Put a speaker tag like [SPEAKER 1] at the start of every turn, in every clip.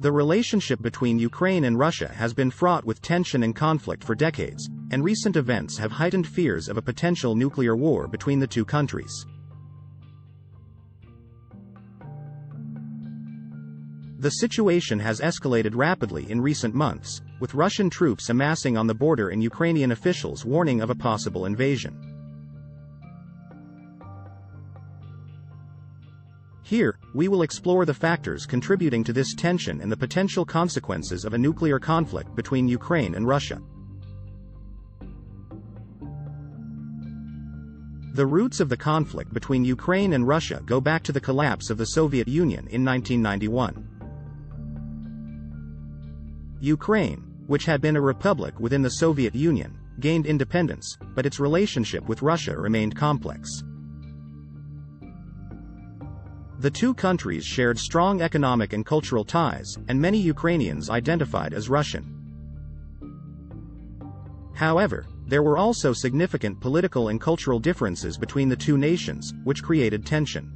[SPEAKER 1] The relationship between Ukraine and Russia has been fraught with tension and conflict for decades, and recent events have heightened fears of a potential nuclear war between the two countries. The situation has escalated rapidly in recent months, with Russian troops amassing on the border and Ukrainian officials warning of a possible invasion. Here, we will explore the factors contributing to this tension and the potential consequences of a nuclear conflict between Ukraine and Russia. The roots of the conflict between Ukraine and Russia go back to the collapse of the Soviet Union in 1991. Ukraine, which had been a republic within the Soviet Union, gained independence, but its relationship with Russia remained complex. The two countries shared strong economic and cultural ties, and many Ukrainians identified as Russian. However, there were also significant political and cultural differences between the two nations, which created tension.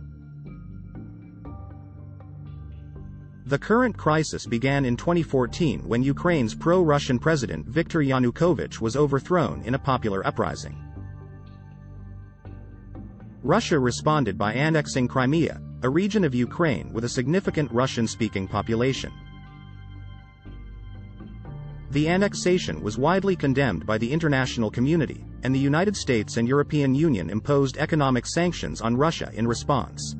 [SPEAKER 1] The current crisis began in 2014 when Ukraine's pro-Russian president Viktor Yanukovych was overthrown in a popular uprising. Russia responded by annexing Crimea, a region of Ukraine with a significant Russian-speaking population. The annexation was widely condemned by the international community, and the United States and European Union imposed economic sanctions on Russia in response.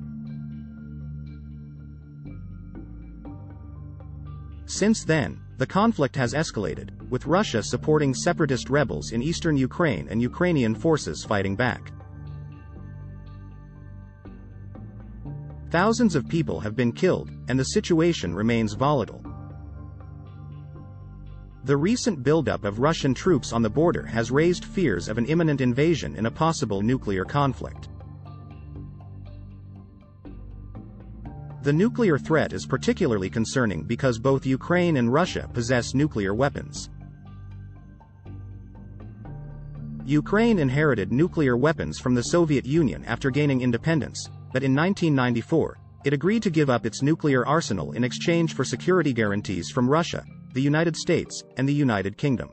[SPEAKER 1] Since then, the conflict has escalated, with Russia supporting separatist rebels in eastern Ukraine and Ukrainian forces fighting back. Thousands of people have been killed, and the situation remains volatile. The recent buildup of Russian troops on the border has raised fears of an imminent invasion and a possible nuclear conflict. The nuclear threat is particularly concerning because both Ukraine and Russia possess nuclear weapons. Ukraine inherited nuclear weapons from the Soviet Union after gaining independence, but in 1994, it agreed to give up its nuclear arsenal in exchange for security guarantees from Russia, the United States, and the United Kingdom.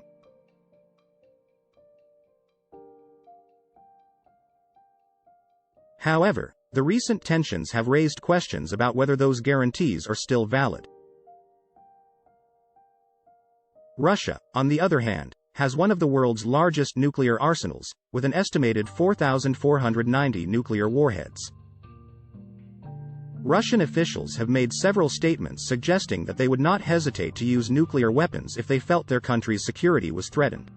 [SPEAKER 1] However, the recent tensions have raised questions about whether those guarantees are still valid. Russia, on the other hand, has one of the world's largest nuclear arsenals, with an estimated 4,490 nuclear warheads. Russian officials have made several statements suggesting that they would not hesitate to use nuclear weapons if they felt their country's security was threatened.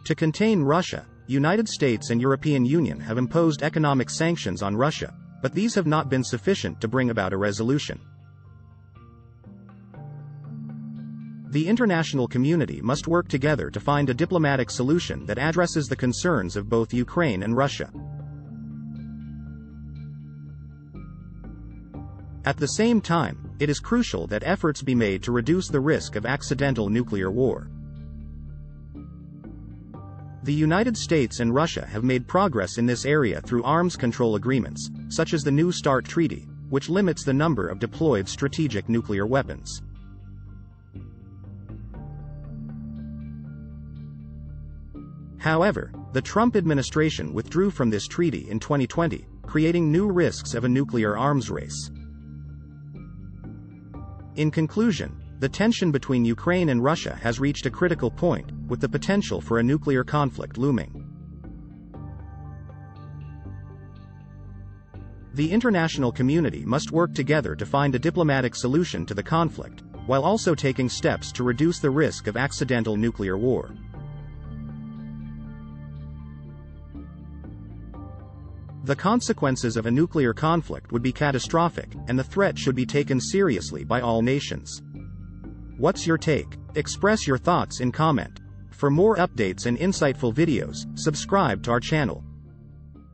[SPEAKER 1] To contain Russia, United States and European Union have imposed economic sanctions on Russia, but these have not been sufficient to bring about a resolution. The international community must work together to find a diplomatic solution that addresses the concerns of both Ukraine and Russia. At the same time, it is crucial that efforts be made to reduce the risk of accidental nuclear war. The United States and Russia have made progress in this area through arms control agreements, such as the New START Treaty, which limits the number of deployed strategic nuclear weapons. However, the Trump administration withdrew from this treaty in 2020, creating new risks of a nuclear arms race. In conclusion, the tension between Ukraine and Russia has reached a critical point, with the potential for a nuclear conflict looming. The international community must work together to find a diplomatic solution to the conflict, while also taking steps to reduce the risk of accidental nuclear war. The consequences of a nuclear conflict would be catastrophic, and the threat should be taken seriously by all nations. What's your take? Express your thoughts in comment. For more updates and insightful videos, subscribe to our channel.